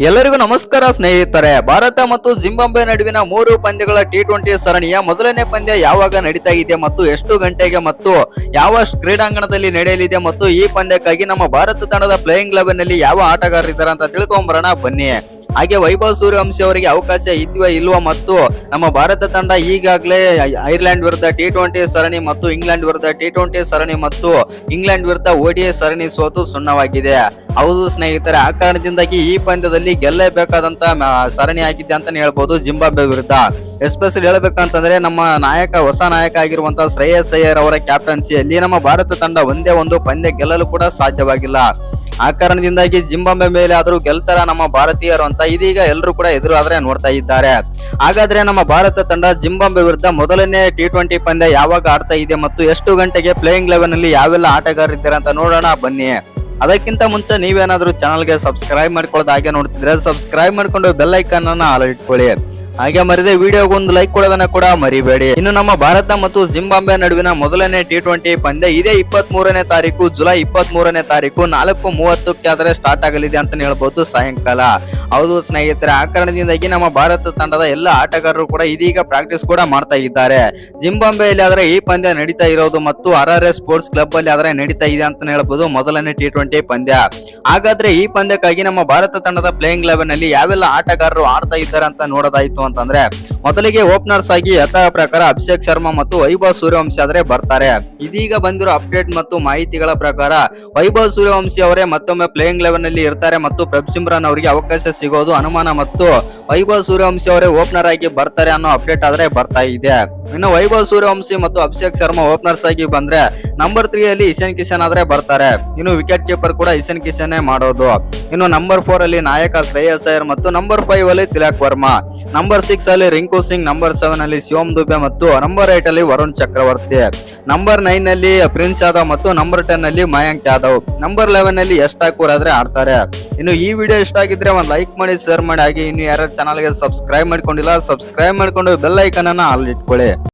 ಎಲ್ಲರಿಗೂ ನಮಸ್ಕಾರ ಸ್ನೇಹಿತರೆ. ಭಾರತ ಮತ್ತು ಜಿಂಬಾಬ್ವೆ ನಡುವಿನ 3 ಪಂದ್ಯಗಳ T20 ಸರಣಿಯ ಮೊದಲನೇ ಪಂದ್ಯ ಯಾವಾಗ ನಡೀತಾ ಇದೆ ಮತ್ತು ಎಷ್ಟು ಗಂಟೆಗೆ ಮತ್ತು ಯಾವ ಕ್ರೀಡಾಂಗಣದಲ್ಲಿ ನಡೆಯಲಿದೆ ಮತ್ತು ಈ ಪಂದ್ಯಕ್ಕಾಗಿ ನಮ್ಮ ಭಾರತ ತಂಡದ ಪ್ಲೇಯಿಂಗ್ 11 ನಲ್ಲಿ ಯಾವ ಆಟಗಾರರಿದ್ದಾರೆ ಅಂತ ತಿಳ್ಕೊಂಬರೋಣ ಬನ್ನಿ. ಹಾಗೆ ವೈಭವ್ ಸೂರ್ಯವಂಶಿ ಅವರಿಗೆ ಅವಕಾಶ ಇದೆಯಾ ಇಲ್ವಾ ಮತ್ತು ನಮ್ಮ ಭಾರತ ತಂಡ ಈಗಾಗಲೇ ಐರ್ಲೆಂಡ್ ವಿರುದ್ಧ T20 ಸರಣಿ ಮತ್ತು ಇಂಗ್ಲೆಂಡ್ ವಿರುದ್ಧ T20 ಸರಣಿ ಮತ್ತು ಇಂಗ್ಲೆಂಡ್ ವಿರುದ್ಧ ODI ಸರಣಿ ಸೋತು ಸುಣ್ಣವಾಗಿದೆ. ಹೌದು ಸ್ನೇಹಿತರೆ, ಆ ಕಾರಣದಿಂದಾಗಿ ಈ ಪಂದ್ಯದಲ್ಲಿ ಗೆಲ್ಲಬೇಕಾದಂತ ಸರಣಿ ಆಗಿದೆ ಅಂತಾನೆ ಹೇಳ್ಬೋದು ಜಿಂಬಾಬ್ವೆ ವಿರುದ್ಧ. ಎಸ್ಪೆಷಲಿ ಹೇಳ್ಬೇಕಂತಂದ್ರೆ ನಮ್ಮ ಹೊಸ ನಾಯಕ ಆಗಿರುವಂತಹ ಶ್ರೇಯಸ್ ಅಯ್ಯರ್ ಅವರ ಕ್ಯಾಪ್ಟನ್ಸಿಯಲ್ಲಿ ನಮ್ಮ ಭಾರತ ತಂಡ ಒಂದೇ ಒಂದು ಪಂದ್ಯ ಗೆಲ್ಲಲು ಕೂಡ ಸಾಧ್ಯವಾಗಿಲ್ಲ. ಆ ಕಾರಣದಿಂದಾಗಿ ಜಿಂಬಾಬ್ವೆ ಮೇಲೆ ಆದ್ರೂ ಗೆಲ್ತಾರ ನಮ್ಮ ಭಾರತೀಯರು ಅಂತ ಇದೀಗ ಎಲ್ಲರೂ ಕೂಡ ಎದುರಾದ್ರೆ ನೋಡ್ತಾ ಇದ್ದಾರೆ. ಹಾಗಾದ್ರೆ ನಮ್ಮ ಭಾರತ ತಂಡ ಜಿಂಬಾಬ್ವೆ ವಿರುದ್ಧ ಮೊದಲನೇ T20 ಪಂದ್ಯ ಯಾವಾಗ ಆಡ್ತಾ ಇದೆ ಮತ್ತು ಎಷ್ಟು ಗಂಟೆಗೆ ಪ್ಲೇಯಿಂಗ್ 11 ನಲ್ಲಿ ಯಾವೆಲ್ಲ ಆಟಗಾರರಿದ್ದಾರೆ ಅಂತ ನೋಡೋಣ ಬನ್ನಿ. ಅದಕ್ಕಿಂತ ಮುಂಚೆ ನೀವೇನಾದ್ರೂ ಚಾನಲ್ಗೆ ಸಬ್ಸ್ಕ್ರೈಬ್ ಮಾಡ್ಕೊಳ್ಳೋದು ಹಾಗೆ ನೋಡ್ತಿದ್ರೆ ಸಬ್ಸ್ಕ್ರೈಬ್ ಮಾಡ್ಕೊಂಡು ಬೆಲ್ ಐಕಾನ್ ಅನ್ನ ಆಲ್ ಇಟ್ಕೊಳ್ಳಿ. ಹಾಗೆ ಮರಿದೆ ವಿಡಿಯೋಗೆ ಒಂದು ಲೈಕ್ ಕೊಡೋದನ್ನ ಕೂಡ ಮರಿಬೇಡಿ. ಇನ್ನು ನಮ್ಮ ಭಾರತ ಮತ್ತು ಜಿಂಬಾಬ್ವೆ ನಡುವಿನ ಮೊದಲನೇ T20 ಪಂದ್ಯ ಇದೇ 23ನೇ ತಾರೀಕು ಜುಲೈ 23ನೇ ತಾರೀಕು 4:30ಕ್ಕೆ ಆದ್ರೆ ಸ್ಟಾರ್ಟ್ ಆಗಲಿದೆ ಅಂತಾನೆ ಹೇಳ್ಬಹುದು ಸಾಯಂಕಾಲ. ಹೌದು ಸ್ನೇಹಿತರೆ, ಆ ಕಾರಣದಿಂದಾಗಿ ನಮ್ಮ ಭಾರತ ತಂಡದ ಎಲ್ಲ ಆಟಗಾರರು ಕೂಡ ಇದೀಗ ಪ್ರಾಕ್ಟೀಸ್ ಕೂಡ ಮಾಡ್ತಾ ಇದ್ದಾರೆ. ಜಿಂಬಾಬ್ವೆಯಲ್ಲಿ ಆದ್ರೆ ಈ ಪಂದ್ಯ ನಡೀತಾ ಇರೋದು ಮತ್ತು RRS ಸ್ಪೋರ್ಟ್ಸ್ ಕ್ಲಬ್ ಅಲ್ಲಿ ಆದ್ರೆ ನಡೀತಾ ಇದೆ ಅಂತಾನೆ ಹೇಳ್ಬಹುದು ಮೊದಲನೇ T20 ಪಂದ್ಯ. ಹಾಗಾದ್ರೆ ಈ ಪಂದ್ಯಕ್ಕಾಗಿ ನಮ್ಮ ಭಾರತ ತಂಡದ ಪ್ಲೇಯಿಂಗ್ 11 ನಲ್ಲಿ ಯಾವೆಲ್ಲ ಆಟಗಾರರು ಆಡ್ತಾ ಇದ್ದಾರೆ ಅಂತ ನೋಡೋದಾಯ್ತು ಅಂತಂದ್ರೆ ಮೊದಲಿಗೆ ಓಪನರ್ಸ್ ಆಗಿ ಯಥಾ ಪ್ರಕಾರ ಅಭಿಷೇಕ್ ಶರ್ಮಾ ಮತ್ತು ವೈಭವ್ ಸೂರ್ಯವಂಶಿ ಆದ್ರೆ ಬರ್ತಾರೆ. ಇದೀಗ ಬಂದಿರೋ ಅಪ್ಡೇಟ್ ಮತ್ತು ಮಾಹಿತಿಗಳ ಪ್ರಕಾರ ವೈಭವ್ ಸೂರ್ಯವಂಶಿ ಅವರೇ ಮತ್ತೊಮ್ಮೆ ಪ್ಲೇಯಿಂಗ್ 11 ನಲ್ಲಿ ಇರ್ತಾರೆ ಮತ್ತು ಪ್ರಭ್ ಸಿಮ್ರನ್ ಅವರಿಗೆ ಅವಕಾಶ ಸಿಗೋದು ಅನುಮಾನ ಮತ್ತು ವೈಭವ್ ಸೂರ್ಯವಂಶಿ ಅವರೇ ಓಪನರ್ ಆಗಿ ಬರ್ತಾರೆ ಅನ್ನೋ ಅಪ್ಡೇಟ್ ಆದ್ರೆ ಬರ್ತಾ ಇದೆ. ಇನ್ನು ವೈಭವ್ ಸೂರ್ಯವಂಶಿ ಮತ್ತು ಅಭಿಷೇಕ್ ಶರ್ಮಾ ಓಪನರ್ಸ್ ಆಗಿ ಬಂದ್ರೆ ನಂಬರ್ 3 ಅಲ್ಲಿ ಇಶಾನ್ ಕಿಶನ್ ಆದ್ರೆ ಬರ್ತಾರೆ. ಇನ್ನು ವಿಕೆಟ್ ಕೀಪರ್ ಕೂಡ ಇಶಾನ್ ಕಿಶನ್ ಮಾಡೋದು. ಇನ್ನು ನಂಬರ್ 4 ಅಲ್ಲಿ ನಾಯಕ ಶ್ರೇಯಸ್ ಅಯ್ಯರ್ ಮತ್ತು ನಂಬರ್ 5 ಅಲ್ಲಿ ತಿಲಕ್ ವರ್ಮಾ, ನಂಬರ್ 6 ಅಲ್ಲಿ ರಿಂಕು ಸಿಂಗ್, ನಂಬರ್ 7 ಅಲ್ಲಿ ಶಿವಮ್ ದುಬೆ ಮತ್ತು ನಂಬರ್ 8 ಅಲ್ಲಿ ವರುಣ್ ಚಕ್ರವರ್ತಿ, ನಂಬರ್ 9 ಅಲ್ಲಿ ಪ್ರಿನ್ಸ್ ಯಾದವ್ ಮತ್ತು ನಂಬರ್ 10 ಅಲ್ಲಿ ಮಯಾಂಕ್ ಯಾದವ್, ನಂಬರ್ 11 ಅಲ್ಲಿ ಯಶ್ ಠಾಕೂರ್ ಆದ್ರೆ ಆಡ್ತಾರೆ. ಇನ್ನು ಈ ವಿಡಿಯೋ ಇಷ್ಟ ಆಗಿದ್ರೆ ಒಂದು ಲೈಕ್ ಮಾಡಿ, ಶೇರ್ ಮಾಡಿ. ಹಾಗೆ ಇನ್ನು ಯಾರು ಚಾನಲ್ಗೆ ಸಬ್ಸ್ಕ್ರೈಬ್ ಮಾಡ್ಕೊಂಡಿಲ್ಲ ಸಬ್ಸ್ಕ್ರೈಬ್ ಮಾಡ್ಕೊಂಡು ಬೆಲ್ ಐಕಾನ್ ಅನ್ನ ಆಲ್ ಇಟ್ಕೊಳ್ಳಿ.